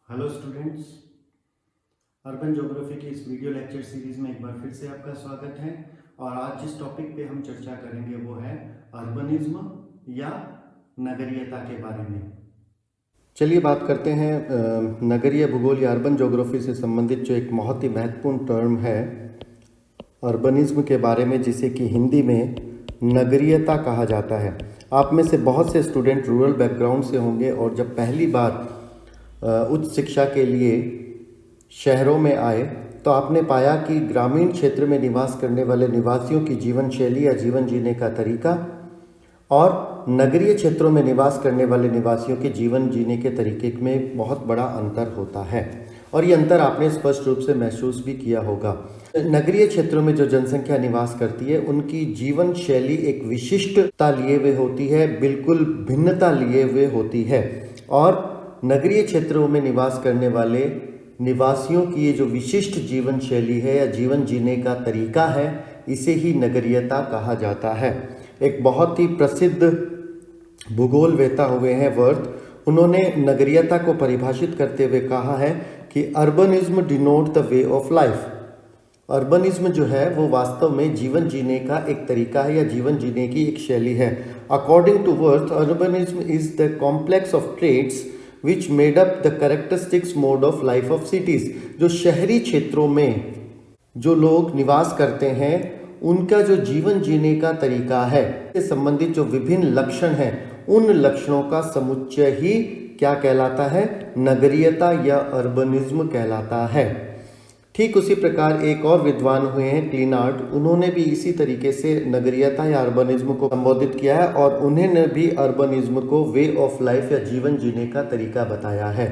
Hello students, urban geography की इस video lecture series में एक बार फिर से आपका स्वागत है। और आज जिस टॉपिक पे हम चर्चा करेंगे वो है अर्बनिज्म या नगरीयता के बारे में। चलिए बात करते हैं नगरीय भूगोल या अर्बन ज्योग्राफी से संबंधित जो एक बहुत ही महत्वपूर्ण टर्म है अर्बनिज्म के बारे में, जिसे कि हिंदी में नगरीयता कहा जाता है। आप में से बहुत से स्टूडेंट रूरल बैकग्राउंड से होंगे और जब पहली बार उच्च शिक्षा के लिए शहरों में आए तो आपने पाया कि ग्रामीण क्षेत्र में निवास करने वाले निवासियों की जीवन शैली या जीवन जीने का तरीका और नगरीय क्षेत्रों में निवास करने वाले निवासियों के जीवन जीने के तरीके में बहुत बड़ा अंतर होता है। और ये अंतर आपने स्पष्ट रूप से महसूस भी किया होगा। नगरीय क्षेत्रों में जो जनसंख्या निवास करती है उनकी जीवन शैली एक विशिष्टता लिए हुए होती है, बिल्कुल भिन्नता लिए हुए होती है। और नगरीय क्षेत्रों में निवास करने वाले निवासियों की ये जो विशिष्ट जीवन शैली है या जीवन जीने का तरीका है, इसे ही नगरीयता कहा जाता है। एक बहुत ही प्रसिद्ध भूगोलवेत्ता हुए हैं वर्थ, उन्होंने नगरीयता को परिभाषित करते हुए कहा है कि urbanism denote the way of life. Urbanism जो है वो वास्तव में जीवन जीने का एक तरीका है या जीवन जीने की एक शैली है। According to Wirth, urbanism is the complex of traits which made up the characteristics mode of life of cities। जो शहरी क्षेत्रों में जो लोग निवास करते हैं उनका जो जीवन जीने का तरीका है, इससे संबंधित जो विभिन्न लक्षण हैं, उन लक्षणों का समुच्चय ही क्या कहलाता है? नगरीयता या अर्बनिज्म कहलाता है। ठीक उसी प्रकार एक और विद्वान हुए हैं क्लिनार्ड, उन्होंने भी इसी तरीके से नगरीयता या अर्बनिज्म को संबोधित किया है और उन्होंने भी अर्बनिज्म को वे ऑफ लाइफ या जीवन जीने का तरीका बताया है।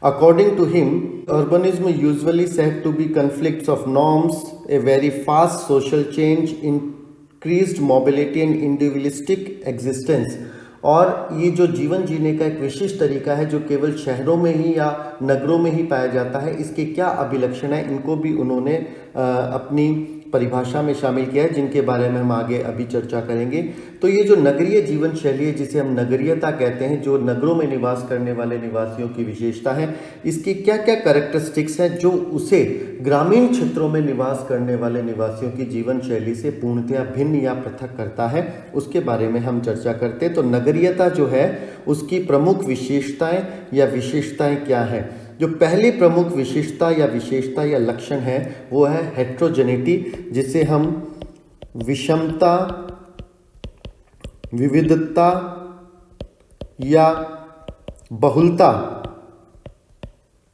According to him, urbanism usually said to be conflicts of norms, a very fast social change, increased mobility and individualistic existence. और ये जो जीवन जीने का एक विशिष्ट तरीका है जो केवल शहरों में ही या नगरों में ही पाया जाता है, इसके क्या अभिलक्षण है, इनको भी उन्होंने अपनी परिभाषा में शामिल किया है, जिनके बारे में हम आगे अभी चर्चा करेंगे। तो ये जो नगरीय जीवन शैली है, जिसे हम नगरीयता कहते हैं, जो नगरों में निवास करने वाले निवासियों की विशेषता है, इसकी क्या क्या कैरेक्टरिस्टिक्स हैं जो उसे ग्रामीण क्षेत्रों में निवास करने वाले निवासियों की जीवन शैली से पूर्णतया भिन्न या पृथक करता है, उसके बारे में हम चर्चा करते हैं। तो नगरीयता जो है उसकी प्रमुख विशेषताएं या विशेषताएं क्या है? जो पहली प्रमुख विशेषता या लक्षण है वो है हेट्रोजेनिटी, जिसे हम विषमता, विविधता या बहुलता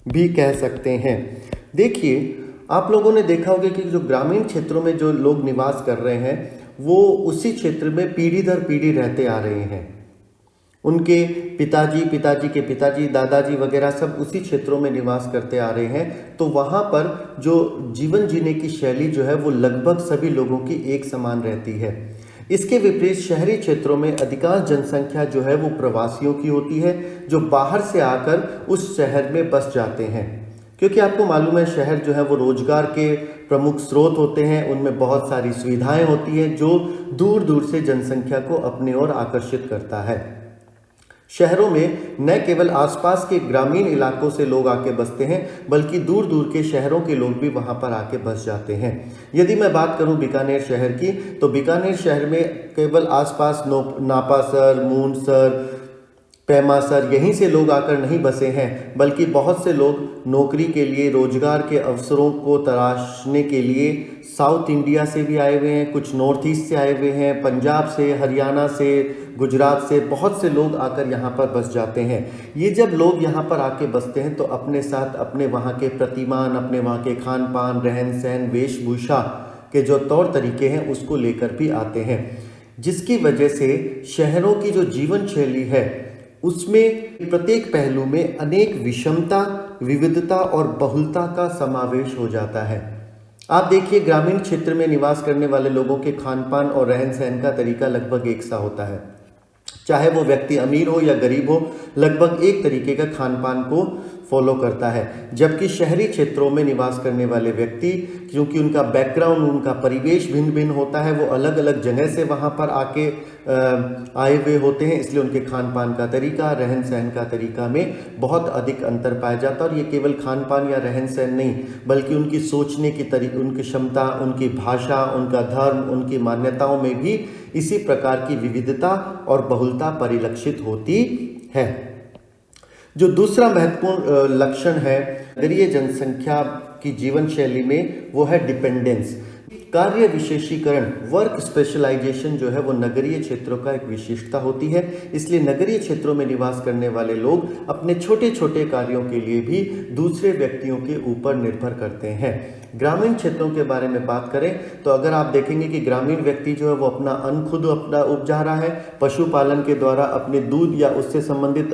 भी कह सकते हैं। देखिए, आप लोगों ने देखा होगा कि जो ग्रामीण क्षेत्रों में जो लोग निवास कर रहे हैं वो उसी क्षेत्र में पीढ़ी दर पीढ़ी रहते आ रहे हैं। उनके पिताजी, पिताजी के पिताजी, दादाजी वगैरह सब उसी क्षेत्रों में निवास करते आ रहे हैं। तो वहाँ पर जो जीवन जीने की शैली जो है वो लगभग सभी लोगों की एक समान रहती है। इसके विपरीत शहरी क्षेत्रों में अधिकांश जनसंख्या जो है वो प्रवासियों की होती है, जो बाहर से आकर उस शहर में बस जाते हैं। क्योंकि आपको मालूम है शहर जो है वो रोजगार के प्रमुख स्रोत होते हैं, उनमें बहुत सारी सुविधाएं होती हैं जो दूर दूर से जनसंख्या को अपनी ओर आकर्षित करता है। शहरों में न केवल आसपास के ग्रामीण इलाकों से लोग आके बसते हैं, बल्कि दूर दूर के शहरों के लोग भी वहां पर आके बस जाते हैं। यदि मैं बात करूं बीकानेर शहर की, तो बीकानेर शहर में केवल आसपास नापासर, मूनसर, पैमासर, यहीं से लोग आकर नहीं बसे हैं, बल्कि बहुत से लोग नौकरी के लिए, रोजगार के अवसरों को तलाशने के लिए साउथ इंडिया से भी आए हुए हैं, कुछ नॉर्थ ईस्ट से आए हुए हैं, पंजाब से, हरियाणा से, गुजरात से बहुत से लोग आकर यहाँ पर बस जाते हैं। ये जब लोग यहाँ पर आके बसते हैं तो अपने साथ अपने वहाँ के प्रतिमान, अपने वहाँ के खान पान, रहन सहन, वेशभूषा के जो तौर तरीके हैं उसको लेकर भी आते हैं, जिसकी वजह से शहरों की जो जीवन शैली है उसमें प्रत्येक पहलू में अनेक विषमता, विविधता और बहुलता का समावेश हो जाता है। आप देखिए, ग्रामीण क्षेत्र में निवास करने वाले लोगों के खान पान और रहन सहन का तरीका लगभग एक सा होता है। चाहे वो व्यक्ति अमीर हो या गरीब हो, लगभग एक तरीके का खान पान को फॉलो करता है। जबकि शहरी क्षेत्रों में निवास करने वाले व्यक्ति, क्योंकि उनका बैकग्राउंड, उनका परिवेश भिन्न भिन्न होता है, वो अलग अलग जगह से वहाँ पर आके आए हुए होते हैं, इसलिए उनके खान पान का तरीका, रहन सहन का तरीका में बहुत अधिक अंतर पाया जाता है। और ये केवल खान पान या रहन सहन नहीं, बल्कि उनकी सोचने की तरीके, उनकी क्षमता, उनकी भाषा, उनका धर्म, उनकी मान्यताओं में भी इसी प्रकार की विविधता और बहुलता परिलक्षित होती है। जो दूसरा महत्वपूर्ण लक्षण है नगरीय जनसंख्या की जीवन शैली में, वो है डिपेंडेंस। कार्य विशेषीकरण, वर्क स्पेशलाइजेशन जो है वो नगरीय क्षेत्रों का एक विशेषता होती है। इसलिए नगरीय क्षेत्रों में निवास करने वाले लोग अपने छोटे छोटे कार्यों के लिए भी दूसरे व्यक्तियों के ऊपर निर्भर करते हैं। ग्रामीण क्षेत्रों के बारे में बात करें तो अगर आप देखेंगे कि ग्रामीण व्यक्ति जो है वो अपना अन्न खुद अपना उपजा रहा है, पशुपालन के द्वारा अपने दूध या उससे संबंधित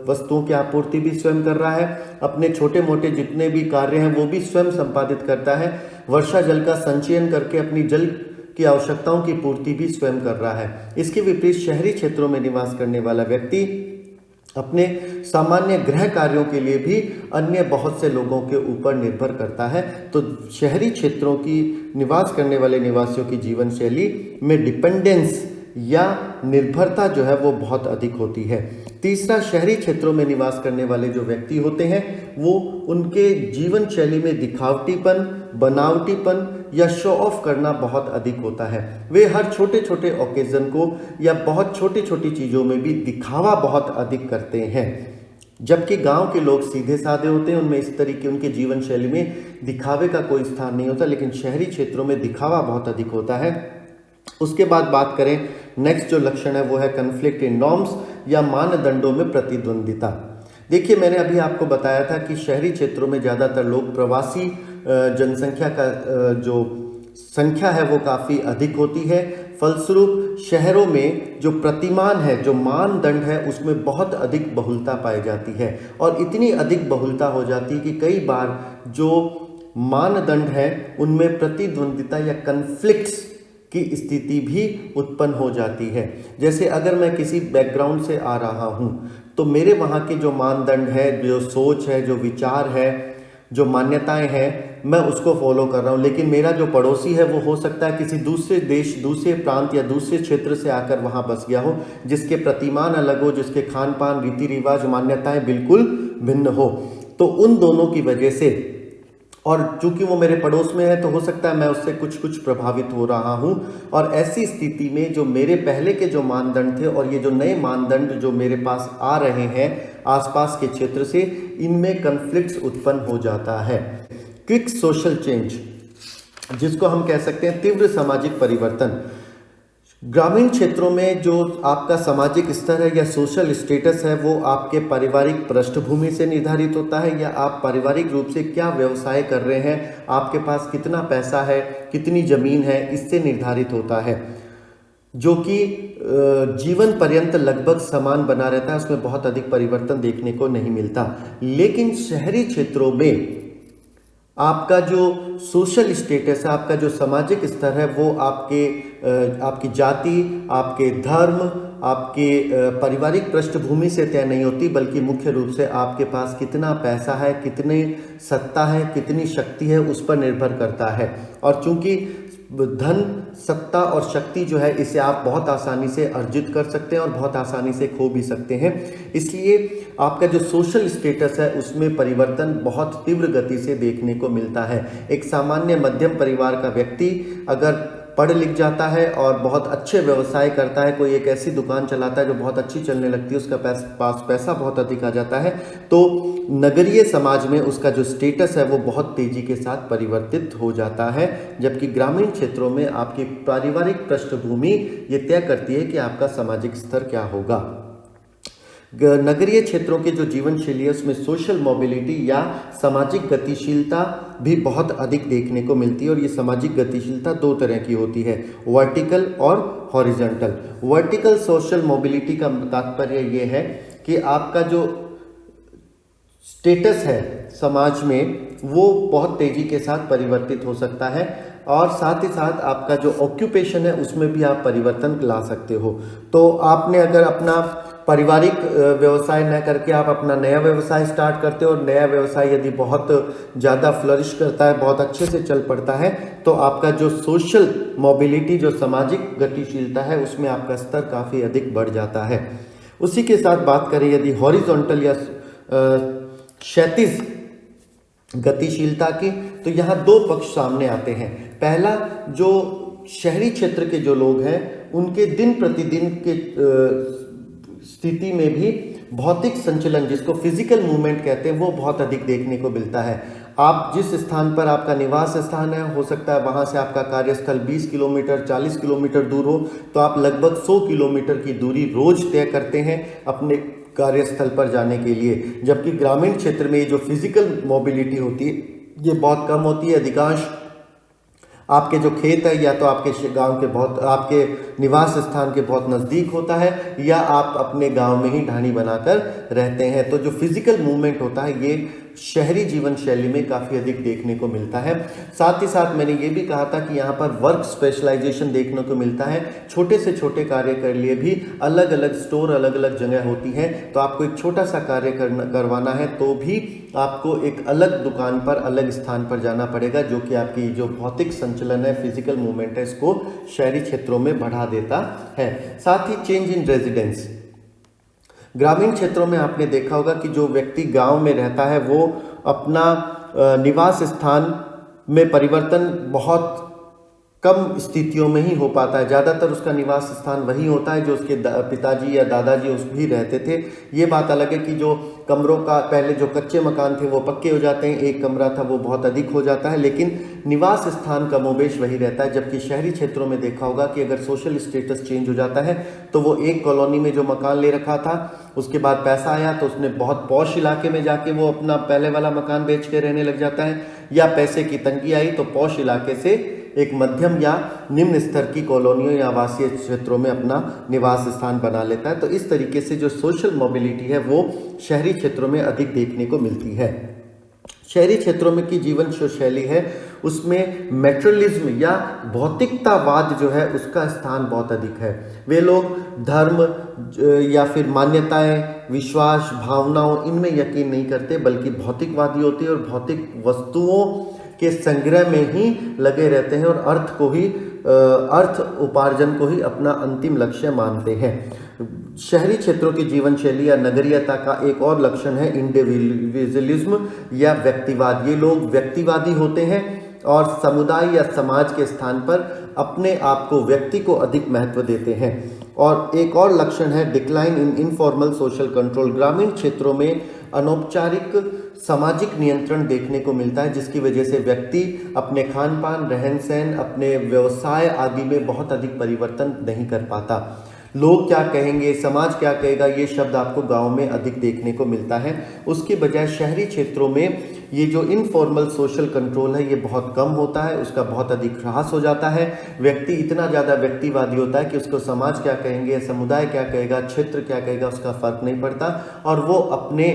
वस्तुओं की आपूर्ति भी स्वयं कर रहा है, अपने छोटे मोटे जितने भी कार्य हैं वो भी स्वयं संपादित करता है, वर्षा जल का संचयन करके अपनी जल की आवश्यकताओं की पूर्ति भी स्वयं कर रहा है। इसके विपरीत शहरी क्षेत्रों में निवास करने वाला व्यक्ति अपने सामान्य गृह कार्यों के लिए भी अन्य बहुत से लोगों के ऊपर निर्भर करता है। तो शहरी क्षेत्रों की निवास करने वाले निवासियों की जीवन शैली में डिपेंडेंस या निर्भरता जो है वो बहुत अधिक होती है। तीसरा, शहरी क्षेत्रों में निवास करने वाले जो व्यक्ति होते हैं वो उनके जीवन शैली में दिखावटीपन, बनावटीपन या शो ऑफ करना बहुत अधिक होता है। वे हर छोटे छोटे ओकेजन को या बहुत छोटी छोटी चीज़ों में भी दिखावा बहुत अधिक करते हैं, जबकि गांव के लोग सीधे साधे होते हैं, उनमें इस तरीके उनके जीवन शैली में दिखावे का कोई स्थान नहीं होता, लेकिन शहरी क्षेत्रों में दिखावा बहुत अधिक होता है। उसके बाद बात करें, नेक्स्ट जो लक्षण है वो है कन्फ्लिक्ट इन नॉर्म्स या मानदंडों में प्रतिद्वंदिता। देखिए, मैंने अभी आपको बताया था कि शहरी क्षेत्रों में ज़्यादातर लोग प्रवासी जनसंख्या का जो संख्या है वो काफ़ी अधिक होती है। फलस्वरूप शहरों में जो प्रतिमान है, जो मानदंड है, उसमें बहुत अधिक बहुलता पाई जाती है और इतनी अधिक बहुलता हो जाती है कि कई बार जो मानदंड है उनमें प्रतिद्वंदिता या कन्फ्लिक्ट्स की स्थिति भी उत्पन्न हो जाती है। जैसे अगर मैं किसी बैकग्राउंड से आ रहा हूँ तो मेरे वहाँ के जो मानदंड है, जो सोच है, जो विचार है, जो मान्यताएं हैं, मैं उसको फॉलो कर रहा हूँ, लेकिन मेरा जो पड़ोसी है वो हो सकता है किसी दूसरे देश, दूसरे प्रांत या दूसरे क्षेत्र से आकर वहाँ बस गया हो, जिसके प्रतिमान अलग हो, जिसके खान पान, रीति रिवाज, मान्यताएं बिल्कुल भिन्न हो। तो उन दोनों की वजह से, और चूंकि वो मेरे पड़ोस में है तो हो सकता है मैं उससे कुछ प्रभावित हो रहा हूँ, और ऐसी स्थिति में जो मेरे पहले के जो मानदंड थे और ये जो नए मानदंड जो मेरे पास आ रहे हैं आसपास के क्षेत्र से, इनमें कन्फ्लिक्ट्स उत्पन्न हो जाता है। क्विक सोशल चेंज, जिसको हम कह सकते हैं तीव्र सामाजिक परिवर्तन। ग्रामीण क्षेत्रों में जो आपका सामाजिक स्तर है या सोशल स्टेटस है वो आपके पारिवारिक पृष्ठभूमि से निर्धारित होता है, या आप पारिवारिक रूप से क्या व्यवसाय कर रहे हैं, आपके पास कितना पैसा है, कितनी जमीन है, इससे निर्धारित होता है, जो कि जीवन पर्यंत लगभग समान बना रहता है, उसमें बहुत अधिक परिवर्तन देखने को नहीं मिलता। लेकिन शहरी क्षेत्रों में आपका जो सोशल स्टेटस है, आपका जो सामाजिक स्तर है, वो आपकी जाति, आपके धर्म, आपके पारिवारिक पृष्ठभूमि से तय नहीं होती, बल्कि मुख्य रूप से आपके पास कितना पैसा है, कितनी सत्ता है, कितनी शक्ति है, उस पर निर्भर करता है। और चूंकि धन, सत्ता और शक्ति जो है, इसे आप बहुत आसानी से अर्जित कर सकते हैं और बहुत आसानी से खो भी सकते हैं, इसलिए आपका जो सोशल स्टेटस है उसमें परिवर्तन बहुत तीव्र गति से देखने को मिलता है। एक सामान्य मध्यम परिवार का व्यक्ति अगर पढ़ लिख जाता है और बहुत अच्छे व्यवसाय करता है, कोई एक ऐसी दुकान चलाता है जो बहुत अच्छी चलने लगती है, उसका पास पैसा बहुत अधिक आ जाता है, तो नगरीय समाज में उसका जो स्टेटस है वो बहुत तेजी के साथ परिवर्तित हो जाता है, जबकि ग्रामीण क्षेत्रों में आपकी पारिवारिक पृष्ठभूमि ये तय करती है कि आपका सामाजिक स्तर क्या होगा। नगरीय क्षेत्रों के जो जीवन शैली है उसमें सोशल मोबिलिटी या सामाजिक गतिशीलता भी बहुत अधिक देखने को मिलती है, और ये सामाजिक गतिशीलता दो तरह की होती है, वर्टिकल और हॉरिजॉन्टल। वर्टिकल सोशल मोबिलिटी का तात्पर्य ये है कि आपका जो स्टेटस है समाज में वो बहुत तेजी के साथ परिवर्तित हो सकता है, और साथ ही साथ आपका जो ऑक्यूपेशन है उसमें भी आप परिवर्तन ला सकते हो। तो आपने अगर अपना पारिवारिक व्यवसाय न करके आप अपना नया व्यवसाय स्टार्ट करते हो और नया व्यवसाय यदि बहुत ज़्यादा फ्लरिश करता है, बहुत अच्छे से चल पड़ता है, तो आपका जो सोशल मोबिलिटी, जो सामाजिक गतिशीलता है, उसमें आपका स्तर काफ़ी अधिक बढ़ जाता है। उसी के साथ बात करें यदि हॉरिजॉन्टल या क्षैतिज गतिशीलता की, तो यहाँ दो पक्ष सामने आते हैं। पहला, जो शहरी क्षेत्र के जो लोग हैं उनके दिन प्रतिदिन के स्थिति में भी भौतिक संचलन, जिसको फिजिकल मूवमेंट कहते हैं, वो बहुत अधिक देखने को मिलता है। आप जिस स्थान पर आपका निवास स्थान है, हो सकता है वहाँ से आपका कार्यस्थल 20 किलोमीटर 40 किलोमीटर दूर हो, तो आप लगभग 100 किलोमीटर की दूरी रोज तय करते हैं अपने कार्यस्थल पर जाने के लिए। जबकि ग्रामीण क्षेत्र में ये जो फिजिकल मोबिलिटी होती है ये बहुत कम होती है। अधिकांश आपके जो खेत है या तो आपके गांव के बहुत, आपके निवास स्थान के बहुत नज़दीक होता है, या आप अपने गांव में ही ढाणी बनाकर रहते हैं। तो जो फिजिकल मूवमेंट होता है ये शहरी जीवन शैली में काफ़ी अधिक देखने को मिलता है। साथ ही साथ मैंने ये भी कहा था कि यहाँ पर वर्क स्पेशलाइजेशन देखने को मिलता है। छोटे से छोटे कार्य के लिए भी अलग अलग स्टोर, अलग अलग जगह होती हैं। तो आपको एक छोटा सा कार्य करवाना है तो भी आपको एक अलग दुकान पर, अलग स्थान पर जाना पड़ेगा, जो कि आपकी जो भौतिक संचलन है, फिजिकल मूवमेंट है, इसको शहरी क्षेत्रों में बढ़ा देता है। साथ ही चेंज इन रेजिडेंस, ग्रामीण क्षेत्रों में आपने देखा होगा कि जो व्यक्ति गांव में रहता है वो अपना निवास स्थान में परिवर्तन बहुत कम स्थितियों में ही हो पाता है। ज़्यादातर उसका निवास स्थान वही होता है जो उसके पिताजी या दादाजी उस भी रहते थे। ये बात अलग है कि जो कमरों का, पहले जो कच्चे मकान थे वो पक्के हो जाते हैं, एक कमरा था वो बहुत अधिक हो जाता है, लेकिन निवास स्थान का मोबेश वही रहता है। जबकि शहरी क्षेत्रों में देखा होगा कि अगर सोशल स्टेटस चेंज हो जाता है तो वो एक कॉलोनी में जो मकान ले रखा था, उसके बाद पैसा आया तो उसने बहुत पॉश इलाके में जाके वो अपना पहले वाला मकान बेच के रहने लग जाता है, या पैसे की तंगी आई तो पॉश इलाके से एक मध्यम या निम्न स्तर की कॉलोनियों या आवासीय क्षेत्रों में अपना निवास स्थान बना लेता है। तो इस तरीके से जो सोशल मोबिलिटी है वो शहरी क्षेत्रों में अधिक देखने को मिलती है। शहरी क्षेत्रों में की जीवन शैली है उसमें मेटेरियलिज्म या भौतिकतावाद जो है उसका स्थान बहुत अधिक है। वे लोग धर्म या फिर मान्यताएं, विश्वास, भावनाओं, इनमें यकीन नहीं करते, बल्कि भौतिकवादी होते हैं और भौतिक वस्तुओं के संग्रह में ही लगे रहते हैं और अर्थ उपार्जन को ही अपना अंतिम लक्ष्य मानते हैं। शहरी क्षेत्रों की जीवन शैली या नगरीयता का एक और लक्षण है इंडिविजुअलिज्म या व्यक्तिवाद। ये लोग व्यक्तिवादी होते हैं और समुदाय या समाज के स्थान पर अपने आप को, व्यक्ति को अधिक महत्व देते हैं। और एक और लक्षण है decline in informal social control. ग्रामीण क्षेत्रों में अनौपचारिक सामाजिक नियंत्रण देखने को मिलता है, जिसकी वजह से व्यक्ति अपने खान पान, रहन सहन, अपने व्यवसाय आदि में बहुत अधिक परिवर्तन नहीं कर पाता। लोग क्या कहेंगे, समाज क्या कहेगा, ये शब्द आपको गांव में अधिक देखने को मिलता है। उसके बजाय शहरी क्षेत्रों में ये जो इनफॉर्मल सोशल कंट्रोल है ये बहुत कम होता है, उसका बहुत अधिक ह्रास हो जाता है। व्यक्ति इतना ज़्यादा व्यक्तिवादी होता है कि उसको समाज क्या कहेंगे, समुदाय क्या कहेगा, क्षेत्र क्या कहेगा, उसका फर्क नहीं पड़ता और वो अपने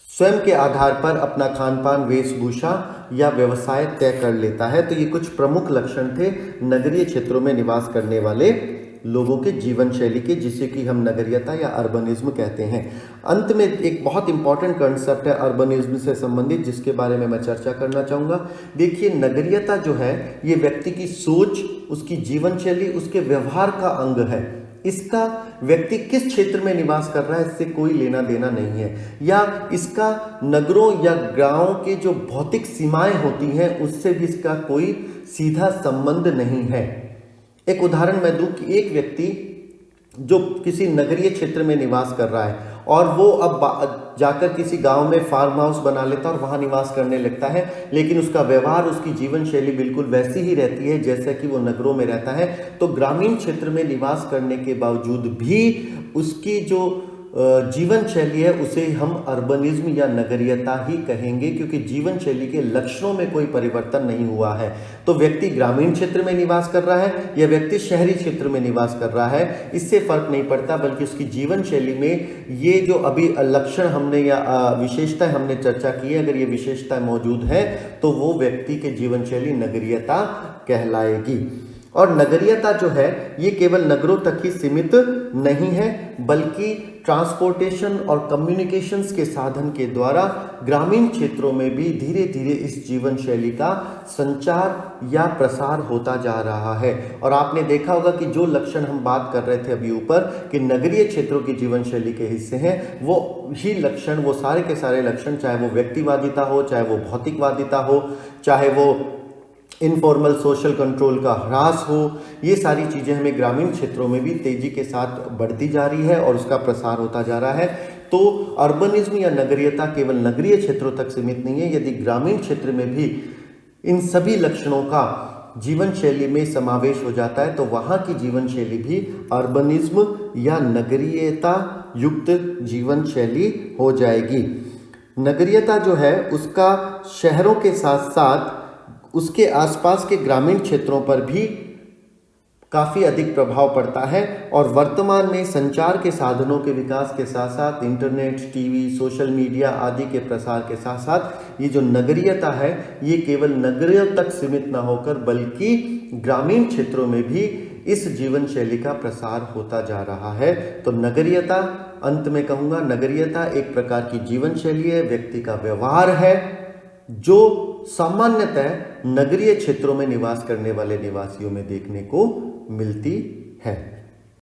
स्वयं के आधार पर अपना खान पान, वेशभूषा या व्यवसाय तय कर लेता है। तो ये कुछ प्रमुख लक्षण थे नगरीय क्षेत्रों में निवास करने वाले लोगों के जीवन शैली के, जिसे कि हम नगरीयता या अर्बनिज्म कहते हैं। अंत में एक बहुत इंपॉर्टेंट कंसेप्ट है अर्बनिज्म से संबंधित, जिसके बारे में मैं चर्चा करना चाहूँगा। देखिए, नगरीयता जो है ये व्यक्ति की सोच, उसकी जीवन शैली, उसके व्यवहार का अंग है। इसका व्यक्ति किस क्षेत्र में निवास कर रहा है इससे कोई लेना देना नहीं है, या इसका नगरों या गांवों के जो भौतिक सीमाएं होती हैं उससे भी इसका कोई सीधा संबंध नहीं है। एक उदाहरण मैं दूं कि एक व्यक्ति जो किसी नगरीय क्षेत्र में निवास कर रहा है और वो अब जाकर किसी गांव में फार्म हाउस बना लेता है और वहां निवास करने लगता है, लेकिन उसका व्यवहार, उसकी जीवन शैली बिल्कुल वैसी ही रहती है जैसा कि वो नगरों में रहता है। तो ग्रामीण क्षेत्र में निवास करने के बावजूद भी उसकी जो जीवन शैली है उसे हम अर्बनिज्म या नगरीयता ही कहेंगे, क्योंकि जीवन शैली के लक्षणों में कोई परिवर्तन नहीं हुआ है। तो व्यक्ति ग्रामीण क्षेत्र में निवास कर रहा है या व्यक्ति शहरी क्षेत्र में निवास कर रहा है, इससे फर्क नहीं पड़ता, बल्कि उसकी जीवन शैली में ये जो अभी लक्षण हमने या विशेषताएं हमने चर्चा की है, अगर ये विशेषताएं मौजूद है तो वो व्यक्ति के जीवन शैली नगरीयता कहलाएगी। और नगरीयता जो है ये केवल नगरों तक ही सीमित नहीं है, बल्कि ट्रांसपोर्टेशन और कम्युनिकेशंस के साधन के द्वारा ग्रामीण क्षेत्रों में भी धीरे धीरे इस जीवन शैली का संचार या प्रसार होता जा रहा है। और आपने देखा होगा कि जो लक्षण हम बात कर रहे थे अभी ऊपर कि नगरीय क्षेत्रों की जीवन शैली के हिस्से हैं, वो ही लक्षण, वो सारे के सारे लक्षण, चाहे वो व्यक्तिवादिता हो, चाहे वो भौतिकवादिता हो, चाहे वो इनफॉर्मल सोशल कंट्रोल का ह्रास हो, ये सारी चीज़ें हमें ग्रामीण क्षेत्रों में भी तेजी के साथ बढ़ती जा रही है और उसका प्रसार होता जा रहा है। तो अर्बनिज्म या नगरीयता केवल नगरीय क्षेत्रों तक सीमित नहीं है। यदि ग्रामीण क्षेत्र में भी इन सभी लक्षणों का जीवन शैली में समावेश हो जाता है तो वहाँ की जीवन शैली भी अर्बनिज्म या नगरीयता युक्त जीवन शैली हो जाएगी। नगरीयता जो है उसका शहरों के साथ साथ उसके आसपास के ग्रामीण क्षेत्रों पर भी काफ़ी अधिक प्रभाव पड़ता है। और वर्तमान में संचार के साधनों के विकास के साथ साथ इंटरनेट, टीवी, सोशल मीडिया आदि के प्रसार के साथ साथ ये जो नगरीयता है ये केवल नगरों तक सीमित न होकर बल्कि ग्रामीण क्षेत्रों में भी इस जीवन शैली का प्रसार होता जा रहा है। तो नगरीयता, अंत में कहूँगा, नगरीयता एक प्रकार की जीवन शैली है, व्यक्ति का व्यवहार है जो सामान्यतः नगरीय क्षेत्रों में निवास करने वाले निवासियों में देखने को मिलती है।